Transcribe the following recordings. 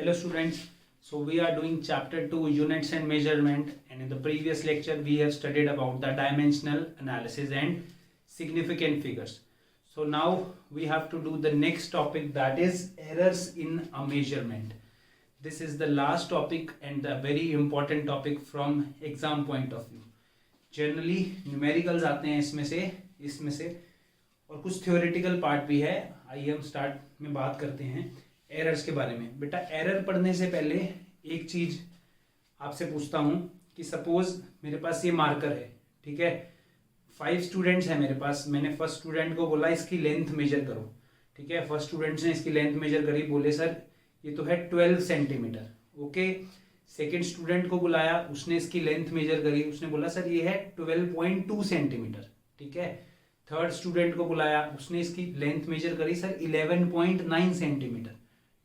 Hello students, so we are doing chapter 2 units and measurement, and in the previous lecture we have studied about the dimensional analysis and significant figures. So now we have to do the next topic, that is errors in a measurement. This is the last topic and the very important topic from exam point of view. Generally numericals आते हैं इसमें से और कुछ theoretical part भी है. आइए हम स्टार्ट में बात करते हैं एरर्स के बारे में. बेटा एरर पढ़ने से पहले एक चीज आपसे पूछता हूं कि सपोज मेरे पास ये मार्कर है, ठीक है, 5 स्टूडेंट्स हैं मेरे पास. मैंने फर्स्ट स्टूडेंट को बोला इसकी लेंथ मेजर करो, ठीक है. फर्स्ट स्टूडेंट्स ने इसकी लेंथ मेजर करी, बोले सर ये तो है 12 सेंटीमीटर. ओके. सेकेंड स्टूडेंट को बुलाया, उसने इसकी लेंथ मेजर करी, उसने बोला सर ये है 12.2 सेंटीमीटर, ठीक है. थर्ड स्टूडेंट को बुलाया, उसने इसकी लेंथ मेजर करी सर 11.9 सेंटीमीटर,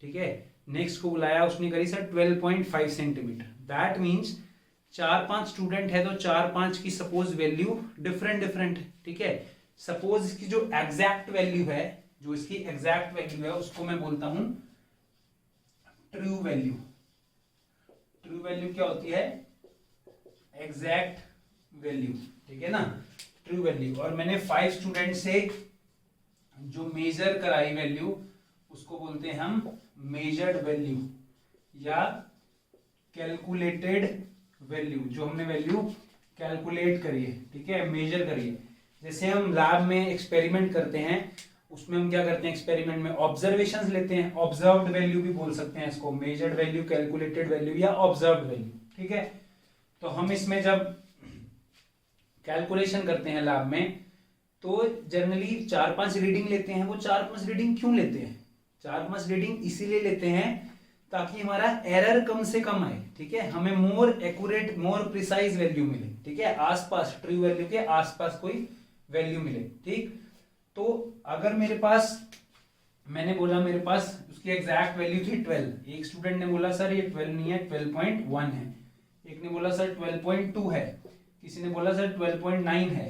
ठीक है. नेक्स्ट को बुलाया, उसने करी sir 12.5 centimetre. That means 4-5 student है तो 4-5 की सपोज वैल्यू डिफरेंट, ठीक है. सपोज इसकी जो एग्जैक्ट वैल्यू है, उसको मैं बोलता हूं ट्रू वैल्यू. ट्रू वैल्यू क्या होती है? एग्जैक्ट वैल्यू, ठीक है ना, ट्रू वैल्यू. और मैंने 5 स्टूडेंट से जो मेजर कराई वैल्यू उसको बोलते हैं हम मेजर्ड वैल्यू या कैलकुलेटेड वैल्यू. जो हमने वैल्यू कैलकुलेट करी है, ठीक है, मेजर करी है. जैसे हम लैब में एक्सपेरिमेंट करते हैं, उसमें हम क्या करते हैं, एक्सपेरिमेंट में ऑब्जर्वेशंस लेते हैं. ऑब्जर्व्ड वैल्यू भी बोल सकते हैं इसको, मेजर्ड वैल्यू, कैलकुलेटेड वैल्यू या ऑब्जर्व्ड वैल्यू, ठीक है. तो हम इसमें जब कैलकुलेशन करते हैं लैब में तो जनरली 4-5 रीडिंग लेते हैं. वो 4-5 रीडिंग क्यों लेते हैं? 4-5 रीडिंग इसीलिए लेते हैं ताकि हमारा एरर कम से कम आए, ठीक है. हमें more accurate, more precise value मिले, ठीक है. आसपास, ट्रू वैल्यू के आसपास कोई वैल्यू मिले, ठीक. तो अगर मेरे पास, मैंने बोला मेरे पास उसकी एग्जैक्ट वैल्यू थी 12. एक स्टूडेंट ने बोला सर ये 12 नहीं है, 12.1 है. एक ने बोला सर 12.2 है, किसी ने बोला सर 12.9 है,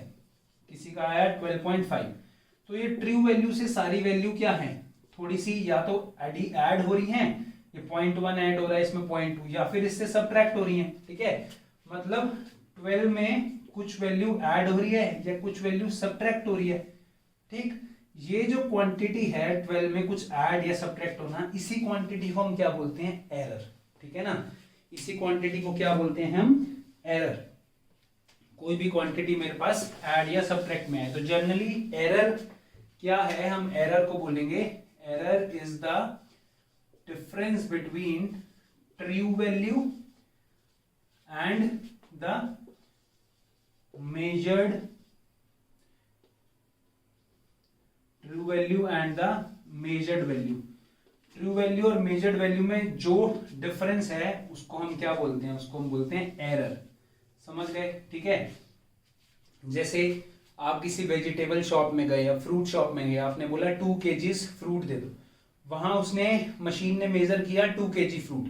किसी का आया 12.5. तो ये ट्रू वैल्यू से सारी वैल्यू क्या है, थोड़ी सी या तो ऐड हो रही हैं, ये 0.1 ऐड हो रहा है इसमें 0.2, या फिर इससे सबट्रैक्ट हो रही हैं, ठीक है. मतलब 12 में कुछ वैल्यू ऐड हो रही है या कुछ वैल्यू सबट्रैक्ट हो रही है, ठीक. ये जो क्वांटिटी है 12 में कुछ ऐड या सबट्रैक्ट होना, इसी क्वांटिटी को हम क्या बोलते हैं? एरर, ठीक है ना. इसी क्वांटिटी को क्या बोलते हैं हम? एरर. कोई भी क्वांटिटी मेरे पास ऐड या सबट्रैक्ट में है तो जनरली एरर क्या है? हम एरर को बोलेंगे, error is the difference between true value and the measured, true value and the measured value. True value और मेजर्ड वैल्यू में जो डिफरेंस है उसको हम क्या बोलते हैं? उसको हम बोलते हैं एरर. समझ गए, ठीक है. जैसे आप किसी वेजिटेबल शॉप में गए या फ्रूट शॉप में गए, आपने बोला 2 kgs फ्रूट दे दो. वहां उसने मशीन ने मेजर किया 2 kg फ्रूट,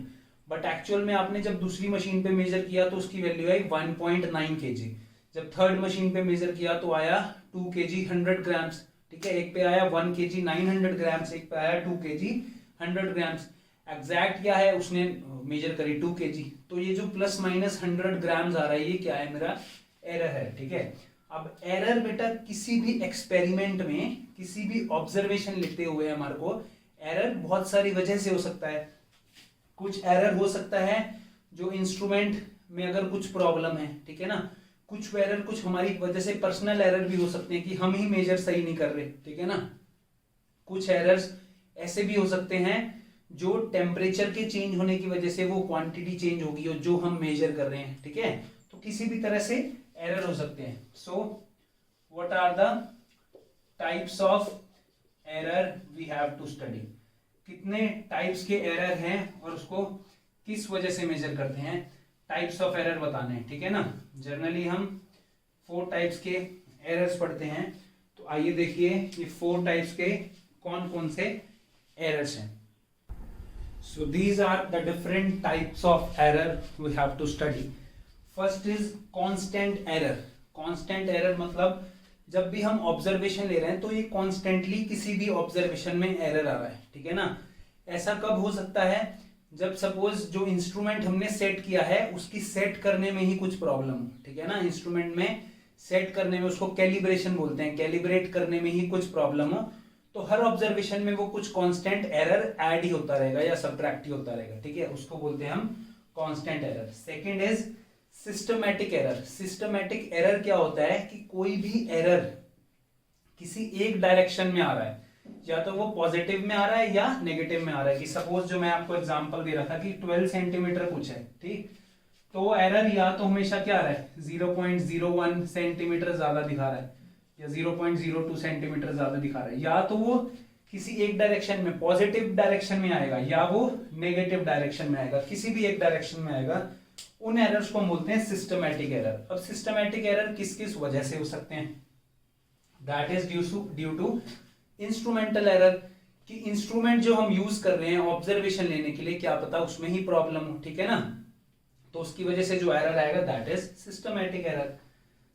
बट एक्चुअल में आपने जब दूसरी मशीन पे मेजर किया तो उसकी वैल्यू आई 1.9 kg. जब थर्ड मशीन पे मेजर किया तो आया 2 kg 100 ग्राम्स, ठीक है. एक पे आया 1 kg 900 ग्राम्स, एक पे आया 2 kg 100 ग्राम्स. एग्जैक्ट क्या है? उसने मेजर करी 2 kg. तो ये जो प्लस माइनस 100 ग्राम्स आ रहा है, ये क्या है? मेरा एरर है, ठीक है. अब एरर बेटा किसी भी एक्सपेरिमेंट में, किसी भी ऑब्जर्वेशन लेते हुए हमारे को एरर बहुत सारी वजह से हो सकता है. कुछ एरर हो सकता है जो इंस्ट्रूमेंट में अगर कुछ प्रॉब्लम है, ठीक है ना. कुछ एरर कुछ हमारी वजह से पर्सनल एरर भी हो सकते हैं कि हम ही मेजर सही नहीं कर रहे, ठीक है ना. कुछ एरर्स ऐसे भी हो सकते हैं जो टेम्परेचर के चेंज होने की वजह से वो क्वांटिटी चेंज होगी और जो हम मेजर कर रहे हैं, ठीक है. तो किसी भी तरह से एरर हो सकते हैं. So what are the types of error we have to study. कितने टाइप्स के एरर हैं और उसको किस वजह से मेजर करते हैं, टाइप्स ऑफ एरर बताने हैं, ठीक है ना. जनरली हम 4 टाइप्स के एरर्स पढ़ते हैं. तो आइए देखिए ये 4 टाइप्स के कौन कौन से एरर्स हैं. So these are the different types of error we have to study. First is constant error. Constant error मतलब जब भी हम ऑब्जर्वेशन ले रहे हैं तो ये कॉन्स्टेंटली किसी भी ऑब्जर्वेशन में एरर आ रहा है, ठीक है ना. ऐसा कब हो सकता है? जब सपोज जो इंस्ट्रूमेंट हमने सेट किया है उसकी सेट करने में ही कुछ प्रॉब्लम हो, ठीक है ना, इंस्ट्रूमेंट में सेट करने में, उसको कैलिब्रेशन बोलते हैं, कैलिब्रेट करने में ही कुछ प्रॉब्लम हो, तो हर ऑब्जर्वेशन में वो कुछ कांस्टेंट एरर ऐड ही होता रहेगा या सब्ट्रैक्ट ही होता रहेगा, ठीक है, उसको बोलते हैं हम constant error. Second is systematic error. Systematic error क्या होता है कि कोई भी एरर किसी एक डायरेक्शन में आ रहा है, या तो वो पॉजिटिव में आ रहा है या नेगेटिव में आ रहा है, कि सपोज जो मैं आपको एग्जांपल दे रहा था कि 12 सेंटीमीटर कुछ है, ठीक, तो एरर या तो हमेशा क्या आ रहा है 0.01 सेंटीमीटर ज्यादा दिखा रहा है या 0.02 सेंटीमीटर ज्यादा दिखा रहा है, या तो वो किसी एक डायरेक्शन में पॉजिटिव डायरेक्शन में आएगा या वो नेगेटिव डायरेक्शन में आएगा, किसी भी एक डायरेक्शन में आएगा। उन एरर्स को हम बोलते हैं सिस्टमैटिक एरर। अब सिस्टमैटिक एरर किस किस वजह से हो सकते हैं, that is due to instrumental error, कि इंस्ट्रूमेंट जो हम यूज कर रहे हैं ऑब्जर्वेशन लेने के लिए, क्या पता उसमें ही प्रॉब्लम हो, ठीक है ना, तो उसकी वजह से जो एरर आएगा that is systematic error.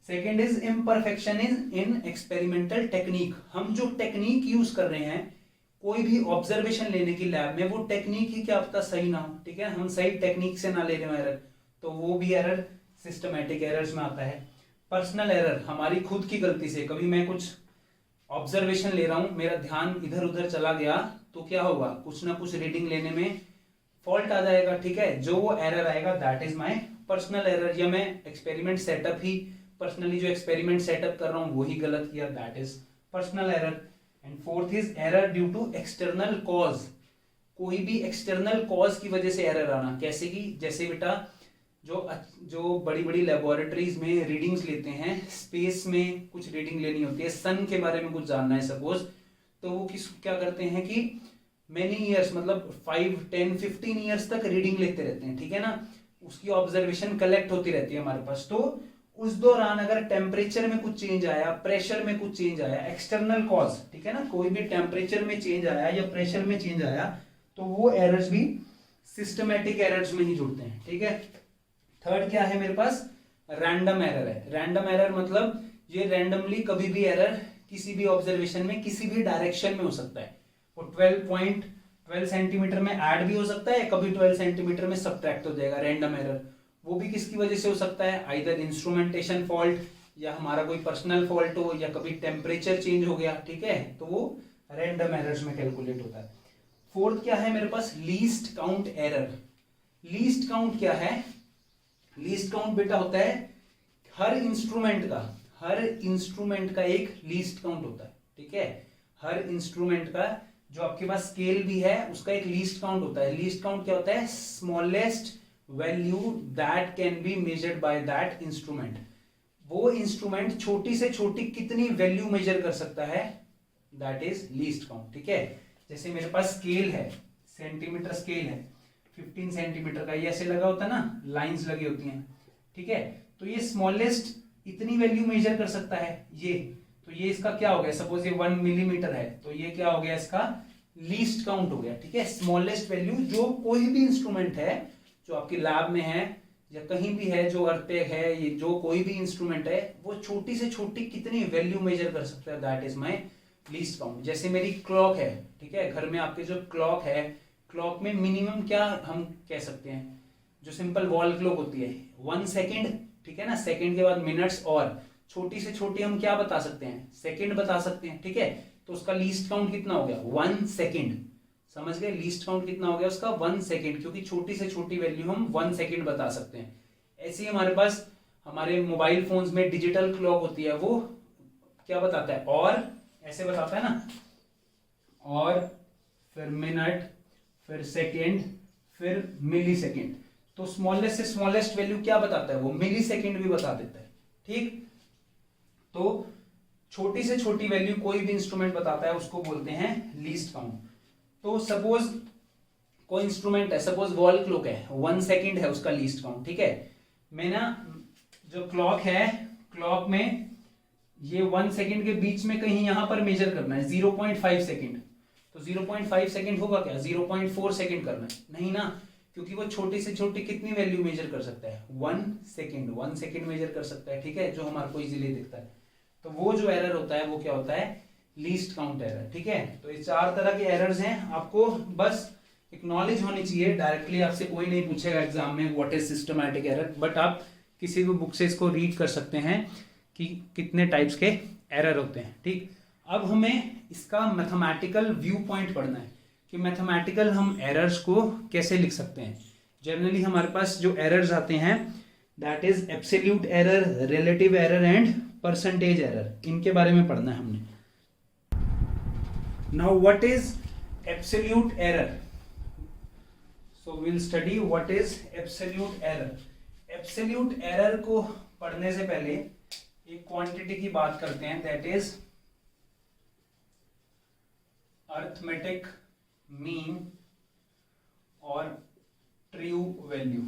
Second is imperfection in experimental technique. हम जो टेक्निक यूज कर रहे हैं कोई भी ऑब्जर्वेशन लेने की लैब में, वो टेक्निक ही क्या पता सही ना हो, ठीक है, हम सही टेक्निक से ना ले रहे हो एरर, तो वो भी एरर सिस्टमैटिक एरर्स में आता है। पर्सनल एरर, हमारी खुद की गलती से कभी मैं कुछ ऑब्जर्वेशन ले रहा हूं, मेरा ध्यान इधर उधर चला गया, तो क्या होगा, कुछ ना कुछ रीडिंग लेने में फॉल्ट आ जाएगा, ठीक है, जो वो एरर आएगा that is my personal error, या मैं एक्सपेरिमेंट सेटअप ही पर्सनली जो एक्सपेरिमेंट सेटअप कर रहा हूं वो ही गलत किया, that is personal error. And fourth is error due to external cause. कोई भी एक्सटर्नल कॉज की वजह से एरर आना, कैसे कि जैसे बेटा जो बड़ी बड़ी लेबोरेटरीज में रीडिंग्स लेते हैं, स्पेस में कुछ रीडिंग लेनी होती है, सन के बारे में कुछ जानना है सपोज, तो वो क्या करते हैं कि मेनी ईयर्स, मतलब 5, 10, 15 ईयर्स तक रीडिंग लेते रहते हैं, ठीक है ना, उसकी ऑब्जर्वेशन कलेक्ट होती रहती है हमारे पास। तो उस दौरान अगर टेम्परेचर में कुछ चेंज आया, प्रेशर में कुछ चेंज आया, एक्सटर्नल कॉज, ठीक है ना, कोई भी टेम्परेचर में चेंज आया या प्रेशर में चेंज आया, तो वो एरर्स भी सिस्टमैटिक एरर्स में ही जुड़ते हैं, ठीक है। थर्ड क्या है मेरे पास, रैंडम एरर है। रैंडम एरर मतलब ये रैंडमली कभी भी एरर किसी भी ऑब्जर्वेशन में किसी भी डायरेक्शन में हो सकता है, वो 12 सेंटीमीटर में ऐड भी हो सकता है, कभी 12 सेंटीमीटर में सब्ट्रैक्ट हो जाएगा, रैंडम एरर। वो भी किसकी वजह से हो सकता है, आइदर इंस्ट्रूमेंटेशन फॉल्ट, या हमारा कोई पर्सनल फॉल्ट हो, या कभी टेम्परेचर चेंज हो गया, ठीक है, तो वो रैंडम एरर्स में कैलकुलेट होता है। फोर्थ क्या है मेरे पास, least count error. Least count क्या है, लीस्ट काउंट बेटा होता है हर इंस्ट्रूमेंट का एक लीस्ट काउंट होता है, ठीक है, हर इंस्ट्रूमेंट का जो आपके पास स्केल भी है उसका एक लीस्ट काउंट होता है। लीस्ट काउंट क्या होता है, smallest value that can be measured by that instrument. वो इंस्ट्रूमेंट छोटी से छोटी कितनी वैल्यू मेजर कर सकता है, दैट इज लीस्ट काउंट, ठीक है। जैसे मेरे पास स्केल है, सेंटीमीटर स्केल है, 15 सेंटीमीटर का, ये ऐसे लगा होता है ना, लाइंस लगी होती हैं, ठीक है, तो ये स्मॉलेस्ट इतनी वैल्यू मेजर कर सकता है ये, तो ये इसका क्या हो गया, सपोज ये 1 मिलीमीटर है, तो ये क्या हो गया, इसका लीस्ट काउंट हो गया, ठीक है। स्मॉलेस्ट वैल्यू जो कोई भी इंस्ट्रूमेंट है जो आपकी लैब में है या कहीं भी है, जो अर्थ पे है, ये जो कोई भी इंस्ट्रूमेंट है, वो छोटी से छोटी कितनी वैल्यू मेजर कर सकता है, that is my least count. जैसे मेरी क्लॉक है, ठीक है, घर में आपके जो क्लॉक है, क्लॉक में मिनिमम क्या हम कह सकते हैं, जो सिंपल वॉल क्लॉक होती है 1 सेकेंड, ठीक है ना, सेकेंड के बाद मिनट्स, और छोटी से छोटी हम क्या बता सकते हैं, सेकेंड बता सकते हैं, ठीक है, तो उसका लीस्ट काउंट कितना हो गया, 1 सेकेंड। समझ गए, लीस्ट काउंट कितना हो गया उसका, 1 सेकेंड, क्योंकि छोटी से छोटी वैल्यू हम 1 सेकेंड बता सकते हैं। ऐसे ही हमारे पास हमारे मोबाइल फोन्स में डिजिटल क्लॉक होती है, वो क्या बताता है, और ऐसे बताता है ना, और फिर मिनट, फिर सेकेंड, फिर मिली सेकेंड, तो स्मॉलेस्ट से स्मॉलेस्ट वैल्यू क्या बताता है, वो मिली सेकेंड भी बता देता है, ठीक। तो छोटी से छोटी वैल्यू कोई भी इंस्ट्रूमेंट बताता है उसको बोलते हैं लीस्ट काउंट। तो सपोज कोई इंस्ट्रूमेंट है, सपोज वॉल क्लॉक है, 1 सेकेंड है उसका लीस्ट काउंट, ठीक है, मैं ना जो क्लॉक है, क्लॉक में ये 1 सेकेंड के बीच में कहीं यहां पर मेजर करना है 0.5 सेकेंड, तो 0.5 सेकेंड होगा क्या, 0.4 सेकेंड करना है, नहीं ना, क्योंकि वो छोटी से छोटी कितनी वैल्यू मेजर कर सकता है, 1 सेकेंड, 1 सेकेंड मेजर कर सकता है, ठीक है, जो हमारे को इजीली दिखता है। तो वो जो एरर होता है वो क्या होता है, लीस्ट काउंट एरर, ठीक है। तो ये 4 तरह के एरर्स हैं, आपको बस एक नॉलेज होनी चाहिए। डायरेक्टली आपसे कोई नहीं पूछेगा एग्जाम में what is systematic error, but आप किसी भी बुक से इसको रीड कर सकते हैं कि कितने टाइप्स के एरर होते हैं। ठीक, अब हमें इसका मैथमेटिकल व्यू पॉइंट पढ़ना है कि मैथमेटिकल हम एरर्स को कैसे लिख सकते हैं। जनरली हमारे पास जो एरर्स आते हैं that is absolute error, relative error and percentage error, इनके बारे में पढ़ना है हमने। Now what is absolute error? So will study what is absolute error. Absolute error को पढ़ने से पहले एक क्वांटिटी की बात करते हैं दैट इज अरिथमेटिक मीन और ट्रू वैल्यू।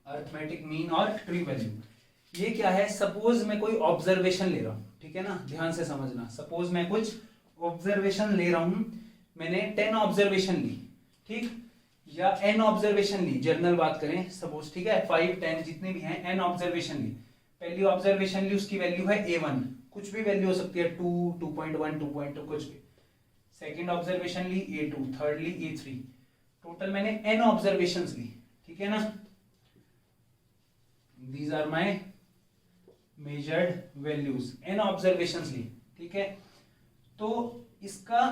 अरिथमेटिक मीन और ट्रू वैल्यू ये क्या है? सपोज मैं कोई ऑब्जर्वेशन ले रहा हूं, ठीक है ना, ध्यान से समझना। सपोज मैं कुछ ऑब्जर्वेशन ले रहा हूं, मैंने 10 ऑब्जर्वेशन ली, ठीक, या n ऑब्जर्वेशन ली, जर्नल बात करें सपोज, ठीक है, 5 10 जितने भी हैं, n ऑब्जर्वेशन ली। पहली ऑब्जर्वेशन ली, उसकी वैल्यू है a1, कुछ भी वैल्यू हो सकती है, 2 2.1 2.2 कुछ भी। सेकेंड ऑब्जर्वेशन ली a2, थर्ड ली a3, टोटल मैंने n ऑब्जर्वेशंस ली, ठीक है ना। These are my measured values, n observations ली, ठीक है। तो इसका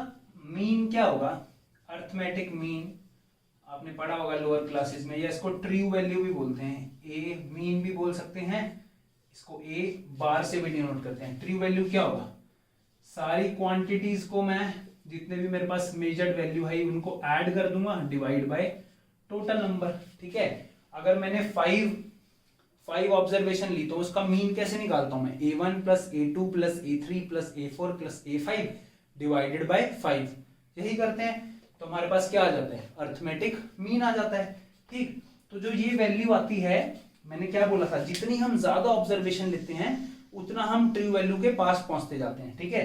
मीन क्या होगा? अरिथमेटिक मीन आपने पढ़ा होगा लोअर क्लासेस में, या इसको ट्रू वैल्यू भी बोलते हैं, ए मीन भी बोल सकते हैं, इसको ए बार से भी डिनोट करते हैं। ट्रू वैल्यू क्या होगा? सारी क्वांटिटीज को मैं, जितने भी मेरे पास मेजर्ड वैल्यू है, उनको ऐड कर दूंगा, डिवाइड बाय टोटल नंबर, ठीक है। अगर मैंने 5 ऑब्जर्वेशन ली तो उसका मीन कैसे निकालता हूं मैं? a1 plus a2 plus a3 plus a4 plus a5 divided by 5, यही करते हैं तो हमारे पास क्या आ जाता है? अरिथमेटिक मीन आ जाता है, ठीक। तो जो ये वैल्यू आती है, मैंने क्या बोला था, जितनी हम ज्यादा ऑब्जर्वेशन लेते हैं उतना हम ट्रू वैल्यू के पास पहुंचते जाते हैं, ठीक है।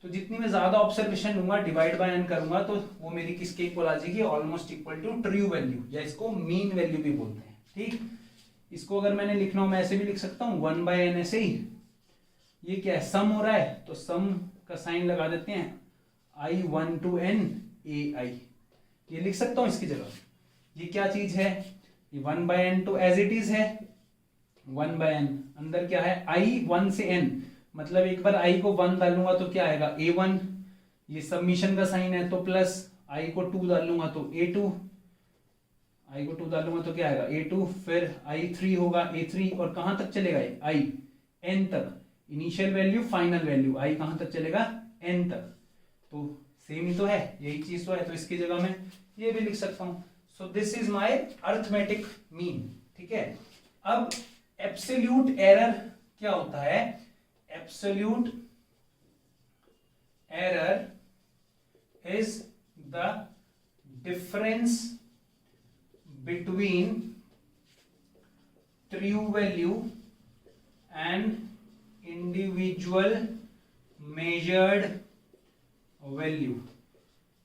तो जितनी मैं ज्यादा ऑब्जर्वेशन लूंगा, डिवाइड बाय n करूंगा, तो वो मेरी किसके इक्वल आ जाएगी? Almost equal to true value, या इसको मीन वैल्यू भी बोलते हैं, ठीक। इसको अगर मैंने लिखना हो, मैं ऐसे भी लिख सकता हूं, 1/n ऐसे ही। ये क्या है? सम हो रहा है, तो सम का साइन लगा देते हैं, i1 to n ai, ये लिख सकता हूं इसकी जगह। ये क्या चीज है? ये 1/n तो एज इट इज है, 1/n अंदर क्या है? i 1 से n, मतलब एक बार i को 1 डालूंगा तो क्या आएगा? a1, ये सबमिशन का साइन है, तो प्लस i को 2 डालूंगा तो a2, i को 2 डालूंगा तो क्या आएगा? a2, फिर i3 होगा a3, और कहां तक चलेगा? i n तक, initial value final value, i कहां तक चलेगा? n तक। तो सेम ही तो है, यही चीज तो है, तो इसकी जगह मैं ये भी लिख सकता हूं। सो this is my arithmetic mean, ठीक है। अब एब्सोल्यूट एरर क्या होता है? Absolute error is the difference between true value and individual measured value.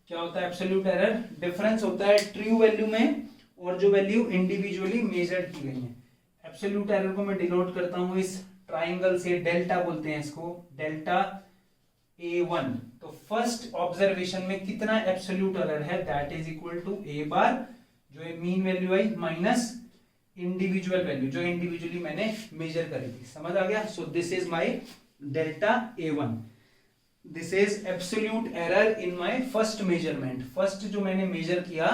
क्या होता है एब्सोल्यूट एरर? डिफरेंस होता है ट्रू वैल्यू में और जो वैल्यू इंडिविजुअली मेजर की गई है। एब्सोल्यूट एरर को मैं डिनोट करता हूं इस ट्राइंगल से, डेल्टा बोलते हैं इसको, डेल्टा a1। तो फर्स्ट ऑब्जर्वेशन में कितना एब्सोल्यूट एरर है? That is equal to a bar, जो मीन वैल्यू आई, माइनस इंडिविजुअल वैल्यू जो इंडिविजुअली मैंने मेजर करी थी। समझ आ गया? So this is my delta a1। This is absolute error in my first measurement. First जो मैंने मेजर किया,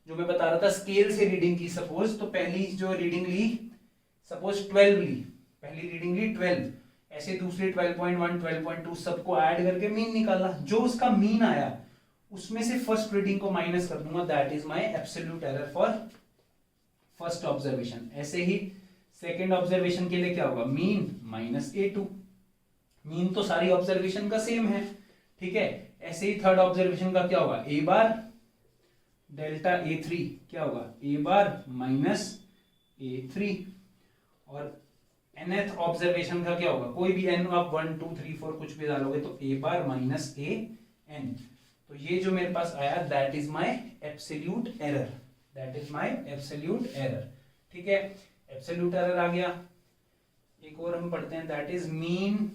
जो मैं बता रहा था स्केल से रीडिंग की, सपोज, तो पहली जो रीडिंग ली, सपोज 12 ली, पहली रीडिंग ली 12, ऐसे दूसरी 12.1 12.2 सबको ऐड करके मीन निकाला। जो उसका मीन आया उसमें से फर्स्ट रीडिंग को माइनस कर दूंगा, that is my absolute error for first observation. ऐसे ही सेकेंड ऑब्जर्वेशन के लिए क्या होगा? मीन माइनस a2, मीन तो सारी ऑब्जर्वेशन का सेम है, ठीक है। ऐसे ही थर्ड ऑब्जर्वेशन का क्या होगा? a बार डेल्टा a3, क्या होगा? a bar minus a3। और nth ऑब्जर्वेशन का क्या होगा? कोई भी n आप 1 2 3 4 कुछ भी डालोगे तो a बार माइनस an। तो ये जो मेरे पास आया, that is my absolute error, that is my absolute error, ठीक है। एब्सोल्यूट एरर आ गया। एक और हम पढ़ते हैं, that is mean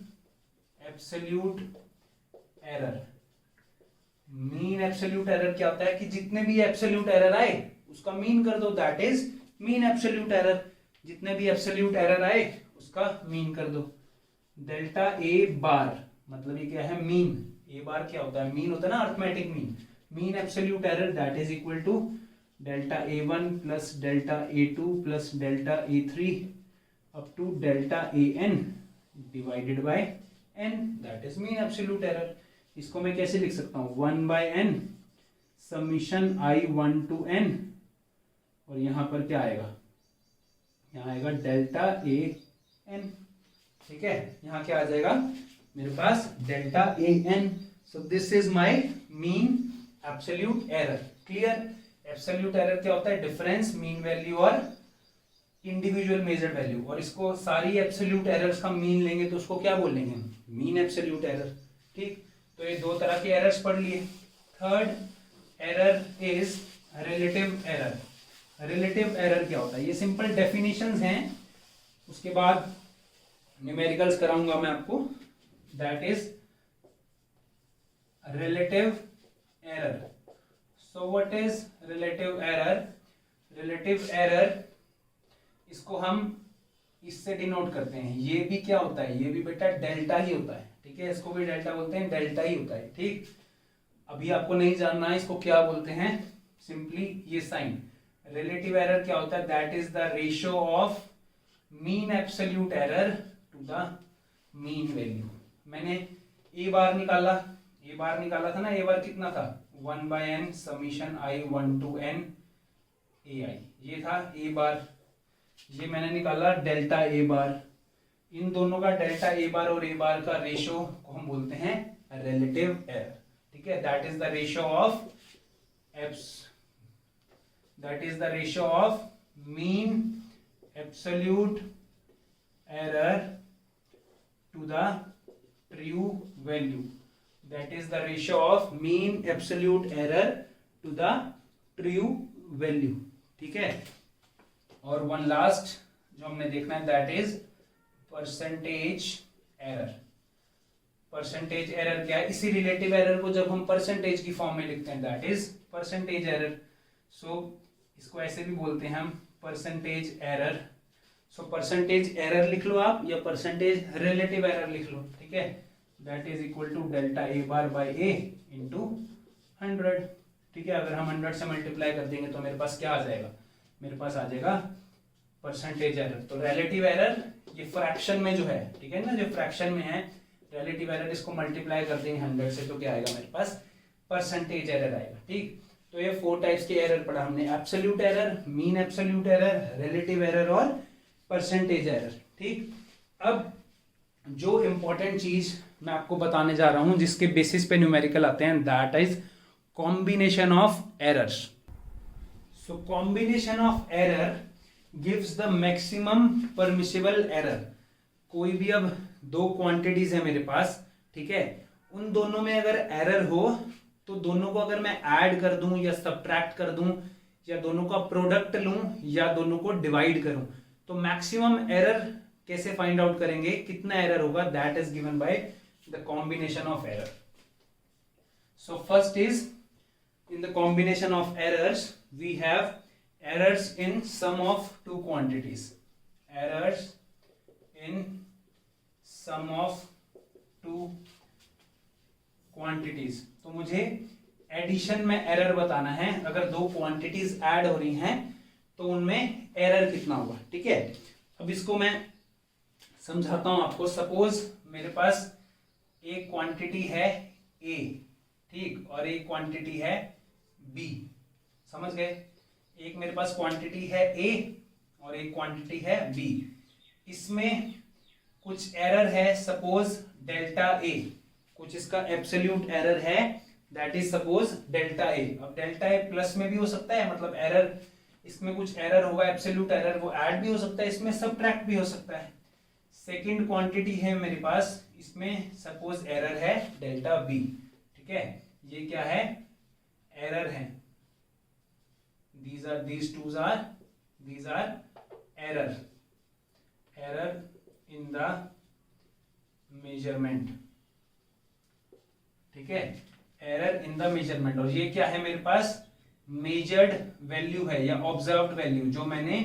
absolute error. Mean absolute error क्या होता है कि जितने भी एब्सोल्यूट एरर आए उसका मीन कर दो, that is mean absolute error. जितने भी एब्सोल्यूट एरर आए उसका मीन कर दो। डेल्टा ए बार मतलब ये क्या है, मीन। ए बार क्या होता है, मीन होता है ना, arithmetic mean. Mean absolute error that is equal to delta A1 plus delta A2 plus delta A3 up to delta AN divided by n, that is mean absolute error. इसको मैं कैसे लिख सकता हूं, 1/n summation I1 to n, और यहां पर क्या आएगा, यहां आएगा डेल्टा AN। ठीक है, यहां क्या आ जाएगा मेरे पास, delta AN। So this is my mean absolute error. Clear. Absolute error क्या होता है, डिफरेंस मीन वैल्यू और इंडिविजुअल मेजर्ड वैल्यू, और इसको सारी एब्सोल्यूट एरर्स का मीन लेंगे तो उसको क्या बोलेंगे, मीन एब्सोल्यूट एरर। ठीक, तो ये दो तरह के एरर्स पढ़ लिए। Third error is relative error. Relative error क्या होता है, ये सिंपल डेफिनेशंस हैं, उसके बाद न्यूमेरिकल्स कराऊंगा मैं आपको। That is relative error. So what is relative error? Relative error, इसको हम इससे डिनोट करते हैं। ये भी क्या होता है, ये भी बेटा डेल्टा ही होता है। ठीक है, इसको भी डेल्टा बोलते हैं, डेल्टा ही होता है। ठीक, अभी आपको नहीं जानना है इसको क्या बोलते हैं, सिंपली ये साइन। रिलेटिव एरर क्या होता है, that is the ratio of mean absolute error to the mean value. मैंने ए बार निकाला था ना, ए बार कितना था, 1/n summation I1 to n AI, ये था ए बार। ये मैंने निकाला डेल्टा ए बार। इन दोनों का डेल्टा ए बार और ए बार का रेशियो को हम बोलते हैं रिलेटिव एरर। ठीक है, that is the ratio of mean absolute error to the true value. That is the ratio of mean absolute error to the true value. ठीक है, और वन लास्ट जो हमने देखना है that is percentage error. Percentage error क्या है, इसी रिलेटिव एरर को जब हम परसेंटेज की फॉर्म में लिखते हैं दैट इज परसेंटेज एरर। सो इसको ऐसे भी बोलते हैं हम, percentage error. So percentage error लिख लो आप, या परसेंटेज रिलेटिव एरर लिख लो। ठीक है, that is equal to delta a bar by a into 100। ठीक है, अगर हम 100 से मल्टीप्लाई कर देंगे तो मेरे पास क्या आ जाएगा, मेरे पास आ जाएगा परसेंटेज एरर। तो रिलेटिव एरर ये फ्रैक्शन में जो है, ठीक है ना, जो फ्रैक्शन में है रिलेटिव एरर, इसको मल्टीप्लाई कर देंगे 100 से तो क्या आएगा मेरे पास, परसेंटेज एरर आएगा। ठीक, तो ये 4 टाइप्स के एरर पढ़ा हमने, absolute error, mean absolute error, relative error और परसेंटेज एरर। ठीक, अब जो इंपॉर्टेंट चीज मैं आपको बताने जा रहा हूं जिसके बेसिस पे न्यूमेरिकल आते हैं, that is combination of errors. So combination of error gives the maximum permissible error. कोई भी अब दो क्वांटिटीज है मेरे पास, ठीक है, उन दोनों में अगर एरर हो तो दोनों को अगर मैं ऐड कर दूं या सब्ट्रैक्ट कर दूं या दोनों का प्रोडक्ट लूं या दोनों को डिवाइड करूं, तो मैक्सिमम एरर कैसे फाइंड आउट करेंगे, कितना एरर होगा, that is given by the combination of error. So first is in the combination of errors we have errors in sum of two quantities, errors in sum of two quantities। तो मुझे addition में error बताना है, अगर दो quantities add हो रही हैं तो उनमें एरर कितना होगा। ठीक है, अब इसको मैं समझाता हूं आपको। सपोज मेरे पास एक क्वांटिटी है A, ठीक, और एक क्वांटिटी है B। समझ गए, एक मेरे पास क्वांटिटी है A और एक क्वांटिटी है B। इसमें कुछ एरर है, सपोज डेल्टा A, कुछ इसका एब्सोल्यूट एरर है, that is suppose delta A। अब डेल्टा A प्लस में भी हो सकता है, मतलब एरर, इसमें कुछ एरर होगा एब्सोल्यूट एरर, वो ऐड भी हो सकता है, इसमें सबट्रैक्ट भी हो सकता है। सेकंड क्वांटिटी है मेरे पास, इसमें सपोज एरर है डेल्टा B। ठीक है, ये क्या है, एरर है, these are error in the measurement। ठीक है, एरर इन द मेजरमेंट, और ये क्या है मेरे पास मेजर्ड वैल्यू है या ऑब्जर्व्ड वैल्यू जो मैंने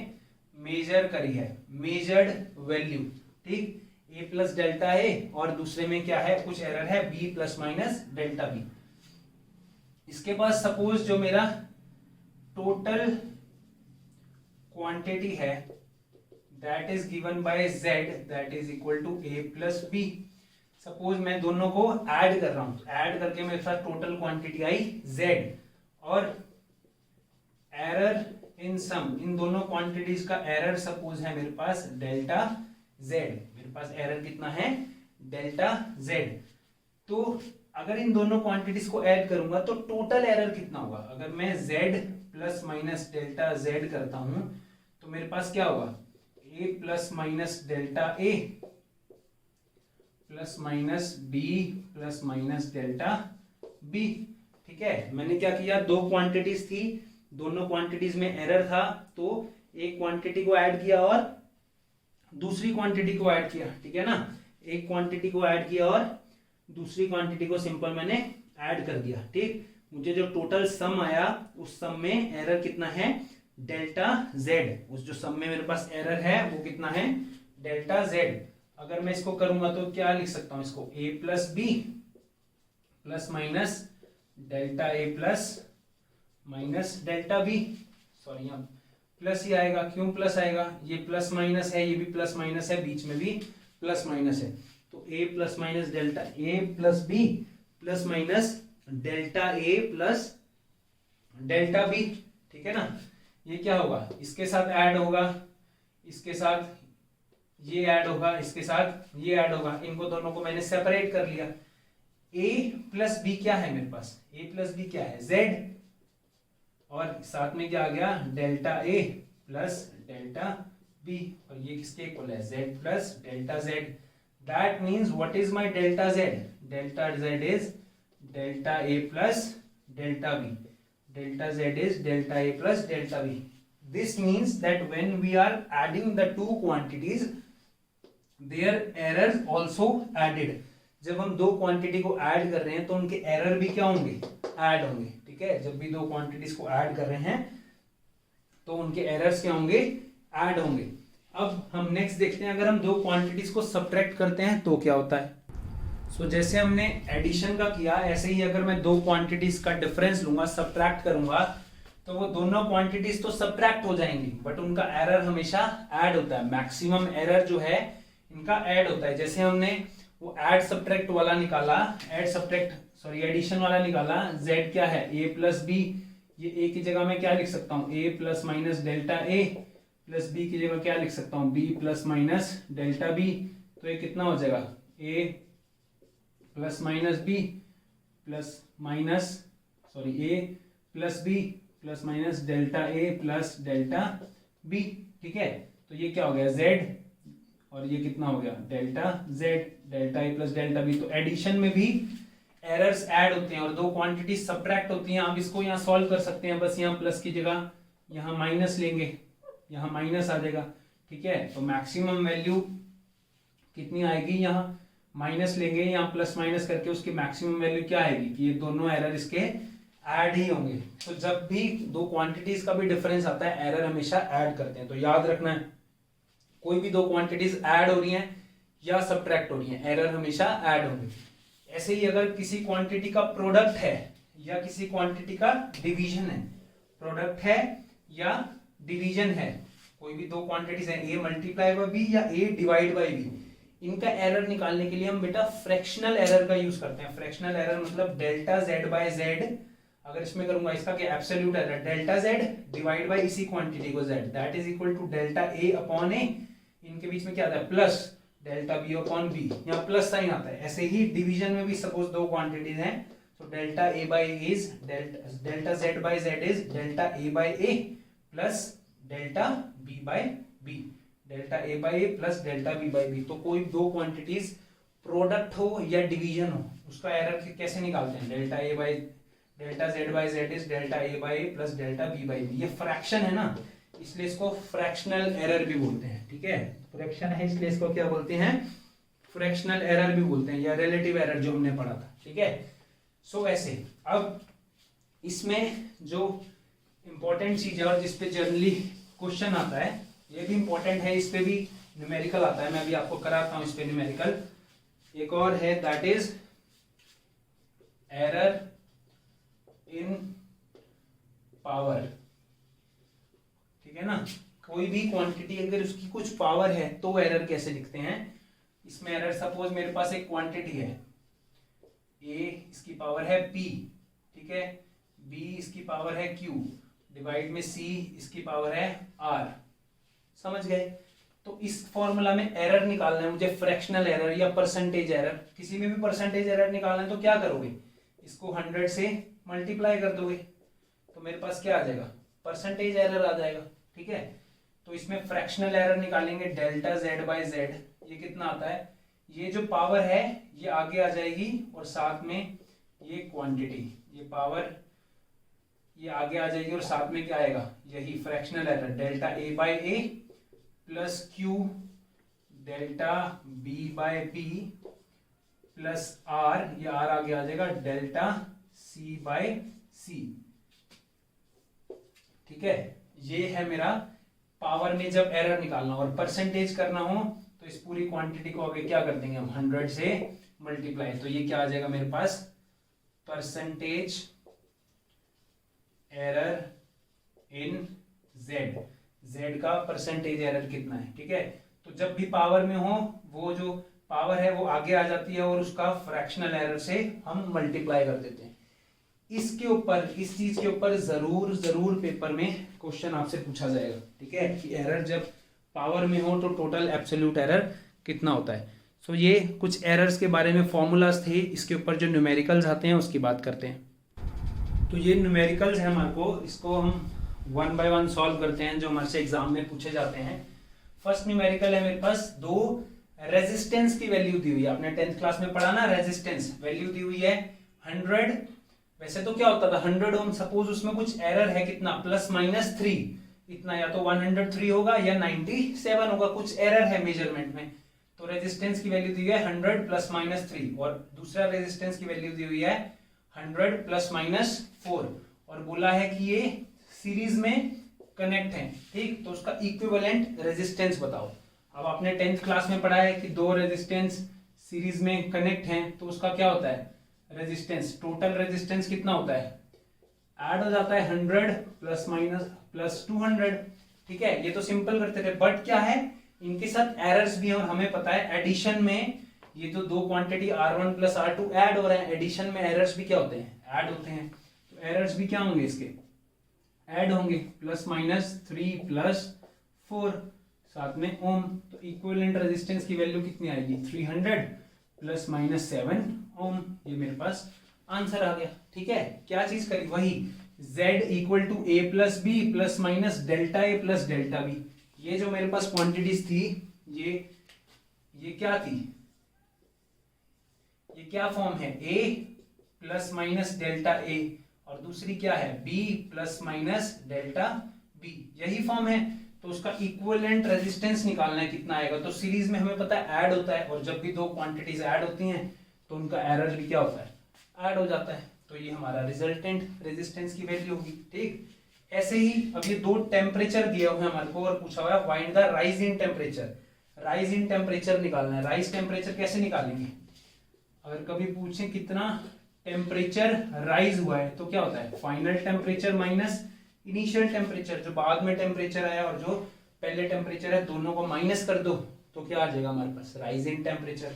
मेजर करी है, मेजर्ड वैल्यू। ठीक, ए प्लस डेल्टा ए और दूसरे में क्या है कुछ एरर है b plus minus delta b. इसके बाद सपोज जो मेरा टोटल क्वांटिटी है that is given by z that is equal to a plus b. Suppose मैं दोनों को ऐड कर रहा हूं, ऐड करके मेरे पास टोटल क्वांटिटी आई जेड, और एरर इन सम, इन दोनों क्वांटिटीज का एरर सपोज है मेरे पास डेल्टा जेड, मेरे पास एरर कितना है डेल्टा जेड। तो अगर इन दोनों क्वांटिटीज को ऐड करूंगा तो टोटल एरर कितना होगा, अगर मैं z plus minus delta z करता हूं तो मेरे पास क्या होगा a plus minus delta a plus minus b plus minus delta b। ठीक है, मैंने क्या किया, दो क्वांटिटीज थी, दोनों क्वांटिटीज में एरर था, तो एक क्वांटिटी को ऐड किया और दूसरी क्वांटिटी को ऐड किया। ठीक है ना, एक क्वांटिटी को ऐड किया और दूसरी क्वांटिटी को सिंपल मैंने ऐड कर दिया। ठीक, मुझे जो टोटल सम आया उस सम में एरर कितना है डेल्टा जेड, उस जो सम में मेरे पास एरर है वो कितना है डेल्टा जेड। अगर मैं इसको करूंगा तो क्या लिख सकता हूं इसको, A plus B plus minus delta A plus minus delta B, sorry यहाँ प्लस ही आएगा, क्यों प्लस आएगा, ये प्लस माइनस है, ये भी प्लस माइनस है, बीच में भी प्लस माइनस है, तो a plus minus delta a plus B plus minus delta a plus delta b। ठीक है ना, ये क्या होगा, इसके साथ ऐड होगा, इसके साथ ये ऐड होगा, इसके साथ ये ऐड होगा, इनको दोनों को मैंने सेपरेट कर लिया। a प्लस बी क्या है मेरे पास, a प्लस बी क्या है z, और साथ में क्या आ गया delta a plus delta b, और ये किसके इक्वल है z plus delta z। That means what is my delta z? Delta z is delta a plus delta b. Delta z is delta a plus delta b. This means that when we are adding the two quantities, their errors also added. जब हम दो quantity को add कर रहे हैं तो उनके error भी क्या होंगे, ऐड होंगे। ठीक है, जब भी दो क्वांटिटीज को ऐड कर रहे हैं तो उनके एरर्स क्या होंगे, ऐड होंगे। अब हम नेक्स्ट देखते हैं, अगर हम दो क्वांटिटीज को सब्ट्रैक्ट करते हैं तो क्या होता है। सो जैसे हमने एडिशन का किया, ऐसे ही अगर मैं दो क्वांटिटीज का डिफरेंस लूंगा, सब्ट्रैक्ट करूंगा, तो वो दोनों क्वांटिटीज तो सब्ट्रैक्ट हो जाएंगी बट उनका एरर हमेशा ऐड होता है, मैक्सिमम एरर जो है इनका ऐड होता है। जैसे हमने वो ऐड सब्ट्रैक्ट वाला निकाला, एडिशन वाला निकाला, z क्या है a प्लस बी, ये a की जगह मैं क्या लिख सकता हूँ, a plus minus delta a plus b की जगह क्या लिख सकता हूँ, b plus minus delta b। तो ये कितना हो जाएगा, a plus minus b plus minus sorry a plus b plus minus delta a plus delta b। ठीक है, तो ये क्या हो गया z, और ये कितना हो गया delta z, delta a plus delta b। तो एडिशन में भी एरर्स ऐड होते हैं और दो क्वांटिटी सब्ट्रैक्ट होती हैं। आप इसको यहाँ सॉल्व कर सकते हैं, बस यहाँ प्लस की जगह यहाँ माइनस लेंगे, यहाँ माइनस आ जाएगा। ठीक है, तो मैक्सिमम वैल्यू कितनी आएगी, यहाँ माइनस लेंगे, यहाँ प्लस माइनस करके उसकी मैक्सिमम वैल्यू क्या आएगी कि ये दोनों एरर इसके ऐड ही होंगे। तो जब भी दो क्वांटिटीज का भी डिफरेंस आता है एरर हमेशा ऐड करते हैं। तो याद रखना है, कोई भी दो क्वांटिटीज ऐड हो रही हैं या सब्ट्रैक्ट हो रही हैं, एरर हमेशा ऐड होंगे। ऐसे ही अगर किसी क्वांटिटी का प्रोडक्ट है या किसी क्वांटिटी का डिवीजन है, प्रोडक्ट है या डिवीजन है, कोई भी दो क्वांटिटीज है, a मल्टीप्लाई बाय b या a डिवाइड बाय b, इनका एरर निकालने के लिए हम बेटा फ्रैक्शनल एरर का यूज करते हैं। फ्रैक्शनल एरर मतलब डेल्टा z बाय z, अगर इसमें करूंगा इसका क्या absolute error, delta z divide by इसी क्वांटिटी को z, that is equal to delta a upon a, इनके बीच में क्या आता है plus delta b upon b, यहाँ प्लस साइन आता है। ऐसे ही डिवीजन में भी सपोज दो क्वांटिटीज हैं, तो delta a by a is delta z by z is delta a by a plus delta b by b, delta a by a plus delta b by b। तो कोई दो quantities product हो या division हो, उसका error कैसे निकालते हैं, delta z by z is delta a by a plus delta b by b। ये फ्रैक्शन है ना, इसलिए इसको फ्रैक्शनल एरर भी बोलते हैं। ठीक है, फ्रैक्शन है इसलिए इसको क्या बोलते हैं, फ्रैक्शनल एरर भी बोलते हैं, या रिलेटिव एरर जो हमने पढ़ा था। ठीक है, सो ऐसे। अब इसमें जो इंपॉर्टेंट चीज है और जिसपे जनरली क्वेश्चन आता है, ये भी इंपॉर्टेंट है, इस पे भी न्यूमेरिकल आता है, मैं अभी आपको कराता हूं इस पे न्यूमेरिकल। एक और है that is error in power. ठीक है ना, कोई भी क्वांटिटी अगर उसकी कुछ पावर है तो एरर कैसे लिखते हैं। इसमें एरर, सपोज मेरे पास एक क्वांटिटी है a, इसकी पावर है p, ठीक है, b इसकी पावर है q, डिवाइड में c इसकी पावर है r। समझ गए। तो इस फॉर्मूला में एरर निकालना है मुझे, फ्रैक्शनल एरर या परसेंटेज एरर, किसी में भी परसेंटेज एरर निकालना है तो क्या करोगे, इसको 100 से मल्टीप्लाई कर दोगे तो मेरे पास क्या आ जाएगा, परसेंटेज एरर आ जाएगा। ठीक है, तो इसमें फ्रैक्शनल एरर निकालेंगे डेल्टा z बाय z। ये कितना आता है, ये जो पावर है ये आगे आ जाएगी और साथ में ये क्वांटिटी, ये पावर ये आगे आ जाएगी और साथ में क्या आएगा, यही fractional error delta a by a plus q delta b by b plus r, ये r आगे आ जाएगा डेल्टा c बाय c। ठीक है, ये है मेरा पावर में जब एरर निकालना और परसेंटेज करना हो तो इस पूरी क्वांटिटी को आगे क्या कर देंगे हम, 100 से मल्टीप्लाई। तो ये क्या आ जाएगा मेरे पास, percentage error in z। z का परसेंटेज एरर कितना है। ठीक है, तो जब भी पावर में हो वो जो पावर है वो आगे आ जाती है और उसका फ्रैक्शनल एरर से हम मल्टीप्लाई कर देते हैं। इसके ऊपर, इस चीज के ऊपर जरूर जरूर पेपर में क्वेश्चन आपसे पूछा जाएगा। ठीक है, कि एरर जब पावर में हो तो टोटल एब्सोल्यूट एरर कितना होता है। सो ये कुछ एरर्स के बारे में फॉर्मूलाज थे, इसके ऊपर जो न्यूमेरिकल्स आते हैं उसकी बात करते हैं। तो ये न्यूमेरिकल्स है हमारे को, इसको हम 1 बाय 1 सॉल्व करते हैं जो हमारे से एग्जाम में पूछे जाते हैं। फर्स्ट न्यूमेरिकल है मेरे पास, दो रेजिस्टेंस की वैल्यू दी हुई है, आपने 10th क्लास में पढ़ा ना, रेजिस्टेंस वैल्यू दी हुई है 100। वैसे तो क्या होता था 100 ओम, सपोज उसमें कुछ एरर है कितना, प्लस माइनस 3 इतना, या तो 103 होगा या 97 होगा, कुछ एरर है मेजरमेंट में। तो रेजिस्टेंस की वैल्यू दी हुई है 100 प्लस माइनस 3 और दूसरा रेजिस्टेंस की वैल्यू दी हुई है 100 प्लस माइनस 4 और बोला है कि ये सीरीज में कनेक्ट है। ठीक, तो उसका इक्विवेलेंट रेजिस्टेंस बताओ। अब आपने 10th क्लास में पढ़ा है कि दो रेजिस्टेंस सीरीज में कनेक्ट हैं तो उसका क्या होता है, रेजिस्टेंस, टोटल रेजिस्टेंस कितना होता है, ऐड हो जाता है 100 प्लस माइनस प्लस 200। ठीक है, ये तो सिंपल करते थे, बट क्या है इनके साथ एरर्स भी हैं और हमें पता है एडिशन में ये जो दो quantity R1 plus R2 add हो रहे हैं, एडिशन में एरर्स भी क्या होते हैं, ऐड होते हैं। तो एरर्स भी क्या होंगे, इसके ऐड होंगे, प्लस माइनस 3 प्लस 4 साथ में ओम। तो इक्विवेलेंट रेजिस्टेंस की वैल्यू कितनी आएगी, 300 प्लस माइनस 7 ओम। ये मेरे पास आंसर आ गया। ठीक है, क्या चीज करी, वही z equal to a plus B plus minus delta A plus delta b. ये जो मेरे पास क्वांटिटीज थी ये क्या थी, ये क्या फॉर्म है, a plus minus delta a और दूसरी क्या है, b plus minus delta b, यही फॉर्म है। तो उसका इक्विवेलेंट रेजिस्टेंस निकालना है कितना आएगा। तो सीरीज में हमें पता है ऐड होता है और जब भी दो क्वांटिटीज ऐड होती हैं तो उनका एरर भी क्या होता है, ऐड हो जाता है। तो ये हमारा रिजल्टेंट रेजिस्टेंस की वैल्यू होगी। ठीक, ऐसे ही अब ये दो टेम्परेचर दिए हुए हैं हमारे को और पूछा हुआ है find the rise in temperature. Rise in temperature निकालना है। राइज टेम्परेचर कैसे निकालेंगे, अगर कभी पूछे कितना टेम्परेचर राइज हुआ है तो क्या होता है, final temperature minus initial temperature, जो बाद में टेम्परेचर आया और जो पहले टेम्परेचर है दोनों को माइनस कर दो तो क्या आ जाएगा हमारे पास, राइज इन टेम्परेचर।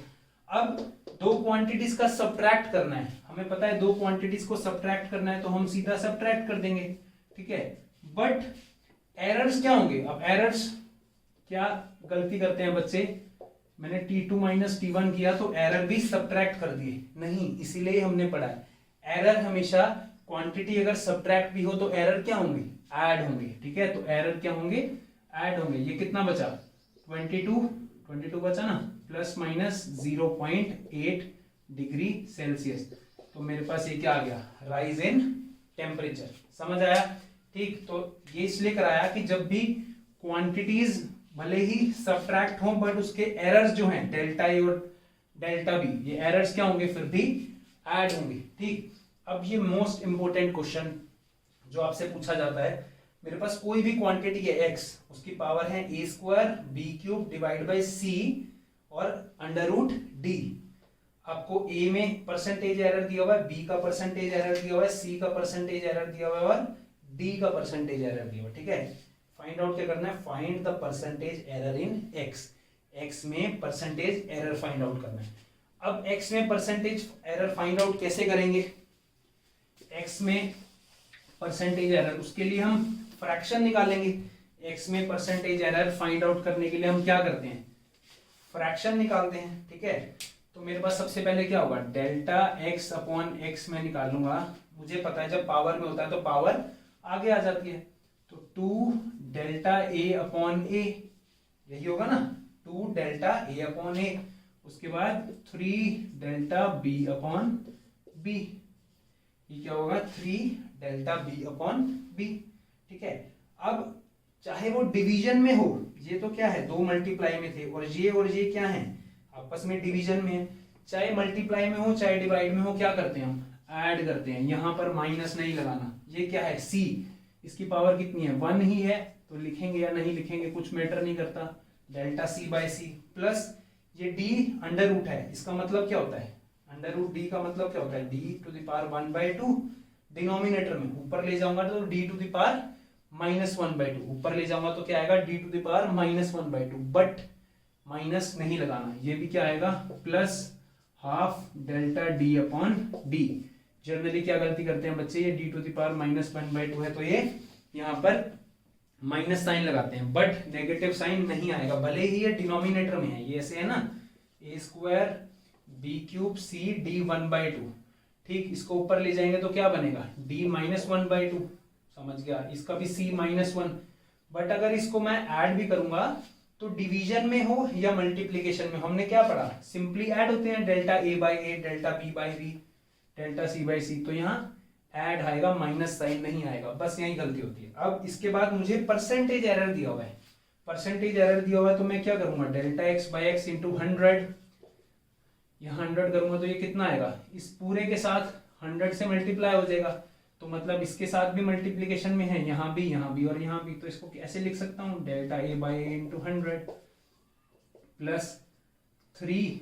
अब दो क्वांटिटीज का सब्ट्रैक्ट करना है, हमें पता है दो क्वांटिटीज को सब्ट्रैक्ट करना है तो हम सीधा सब्ट्रैक्ट कर देंगे। ठीक है, बट एरर्स क्या होंगे, अब एरर्स क्या गलती करते हैं बच्चे, मैंने T2 माइनस T1 किया तो एरर भी सब्ट्रैक्ट कर दिए, नहीं, इसीलिए हमने पढ़ा है एरर हमेशा क्वांटिटी अगर सब्ट्रैक्ट भी हो तो एरर क्या होंगे, ऐड होंगे। ठीक है, तो एरर क्या होंगे, ऐड होंगे। ये कितना बचा, 22 बचा ना, प्लस माइनस 0.8 डिग्री सेल्सियस। तो मेरे पास ये क्या आ गया, राइज इन टेम्परेचर। समझ आया। ठीक, तो ये इसलिए कराया कि जब भी क्वांटिटीज भले ही सब्ट्रैक्ट हो बट उसके एरर्स जो हैं डेल्टा ए और डेल्टा बी, ये एरर्स क्या होंगे, फिर भी ऐड होंगे। ठीक, अब ये मोस्ट इंपोर्टेंट क्वेश्चन जो आपसे पूछा जाता है, मेरे पास कोई भी क्वांटिटी है x, उसकी पावर है a square B cube divide by C और अंडर रूट डी। आपको a में परसेंटेज एरर दिया हुआ है, b का परसेंटेज एरर दिया हुआ है, c का परसेंटेज एरर दिया हुआ है और d का परसेंटेज एरर दिया हुआ है। ठीक है, फाइंड आउट क्या करना है, find the percentage error in x, x में परसेंटेज एरर फाइंड आउट करना है। अब x में परसेंटेज एरर फाइंड आउट कैसे करेंगे, x में परसेंटेज एरर, उसके लिए हम फ्रैक्शन निकालेंगे। x में परसेंटेज एरर फाइंड आउट करने के लिए हम क्या करते हैं, फ्रैक्शन निकालते हैं। ठीक है, तो मेरे पास सबसे पहले क्या होगा, डेल्टा x अपॉन x में निकालूंगा। मुझे पता है जब पावर में होता है तो पावर आगे आ जाती है, तो 2 डेल्टा a अपॉन a, यही होगा ना, 2 डेल्टा a अपॉन a। उसके बाद 3 डेल्टा b अपॉन b, ये क्या होगा, 3 डेल्टा b अपॉन b। ठीक है, अब चाहे वो डिवीजन में हो, ये तो क्या है 2 मल्टीप्लाई में थे, और ये क्या है आपस में डिवीजन में है, चाहे मल्टीप्लाई में हो चाहे डिवाइड में हो, क्या करते हैं हम, ऐड करते हैं। यहां पर माइनस नहीं लगाना, ये क्या है c, इसकी पावर कितनी है 1 ही है, तो लिखेंगे या नहीं लिखेंगे कुछ मैटर नहीं करता, delta c by c, plus ये d अंडर रूट है, इसका मतलब क्या होता है, अंडर रूट d का मतलब क्या होता है, d to the power 1/2, denominator में ऊपर ले जाऊंगा तो d टू द पावर -1/2, ऊपर ले जाऊंगा तो क्या आएगा, d to the power -1/2, but minus नहीं लगाना, ये भी क्या आएगा, plus half delta d upon d। Generally क्या गलती करते हैं बच्चे, ये d टू द पावर -1/2 है तो ये यहाँ पर माइनस साइन लगाते हैं, बट नेगेटिव साइन नहीं आएगा, भले ही ये डिनोमिनेटर में है, ये ऐसे है ना, a square B cube c d 1/2। ठीक, इसको ऊपर ले जाएंगे तो क्या बनेगा, d -1/2, समझ गया, इसका भी c -1। बट अगर इसको मैं ऐड भी करूंगा तो डिवीजन में हो या मल्टीप्लीकेशन में, हमने क्या पढ़ा, सिंपली ऐड होते हैं, delta a by a, delta b by b, delta c by c, तो यहाँ ऐड आएगा, माइनस साइन नहीं आएगा, बस यही गलती होती है। अब इसके बाद मुझे परसेंटेज एरर दिया हुआ है, परसेंटेज एरर दिया हुआ है तो मैं क्या करूंगा, delta x by x into 100, यहाँ 100 करूंगा तो ये कितना आएगा, इस पूरे के साथ 100 से मल्टीप्लाई हो जाएगा, तो मतलब इसके साथ भी मल्टीप्लीकेशन में है, यहाँ भी और यहाँ भी, तो इसको कैसे लिख सकता हूँ, delta a by a into 100 plus 3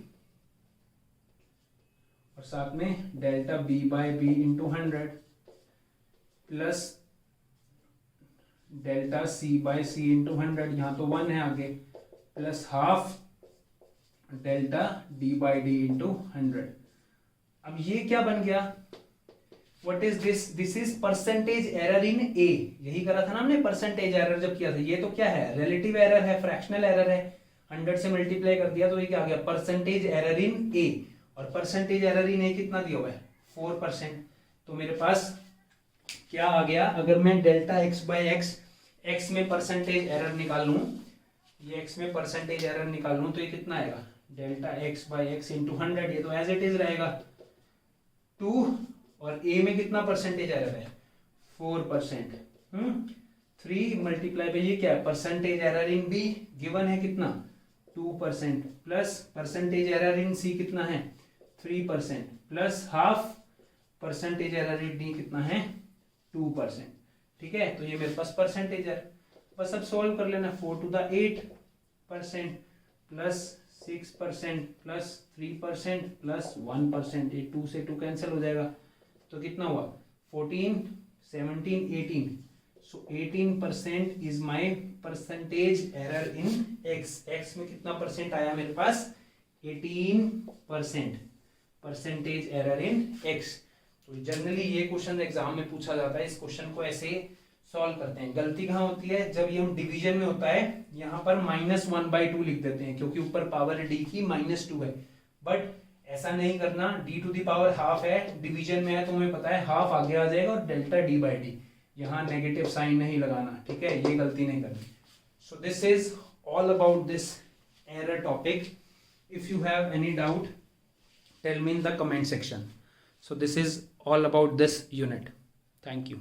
और साथ में delta b by b into 100 plus delta c by c into 100, यहाँ तो 1 है आगे, plus half delta d by d into 100। अब ये क्या बन गया, what is this, this is percentage error in a, यही करा था ना हमने परसेंटेज एरर जब किया था। ये तो क्या है, रिलेटिव एरर है, फ्रैक्शनल एरर है, 100 से मल्टीप्लाई कर दिया तो ये क्या आ गया, परसेंटेज एरर इन a, और परसेंटेज एरर इन a कितना दिया हुआ है 4%। तो मेरे पास क्या आ गया, अगर मैं delta x by x, x में परसेंटेज एरर निकाल लूं, ये x में परसेंटेज एरर निकाल लूं तो ये कितना आएगा, delta x by x into 100, ये तो एज इट इज रहेगा 2, और a में कितना परसेंटेज एरर है 4%, 3 मल्टीप्लाई बाई ये क्या है, परसेंटेज एरर इन b गिवन है कितना 2%, प्लस परसेंटेज एरर इन c कितना है 3%, प्लस हाफ परसेंटेज एरर इन d कितना है 2%। ठीक है, तो ये मेरे पास परसेंटेज है, बस अब सॉल्व कर लेना, 4 to the 8% plus 6% plus 3% plus 1%, ये 2 से 2 कैंसिल हो जाएगा, तो कितना हुआ 14, 17, 18, सो 18% is my percentage error in x। x में कितना परसेंट आया मेरे पास 18% परसेंटेज एरर इन x। तो जनरली ये क्वेश्चन एग्जाम में पूछा जाता है, इस क्वेश्चन को ऐसे सॉल्व करते हैं। गलती कहाँ होती है, जब ये हम डिवीजन में होता है यहाँ पर -1/2 लिख देते हैं, क्योंकि ऊपर पावर d की -2 है, बट ऐसा नहीं करना, d to the power half है, डिवीजन में है तो हमें पता है हाफ आगे आ जाएगा, और डेल्टा d बाई डी, यहाँ नेगेटिव साइन नहीं लगाना। ठीक है, ये गलती नहीं करनी। So this is all about this error topic. If you have any doubt tell me in the comment section. So this is all about this unit. Thank you.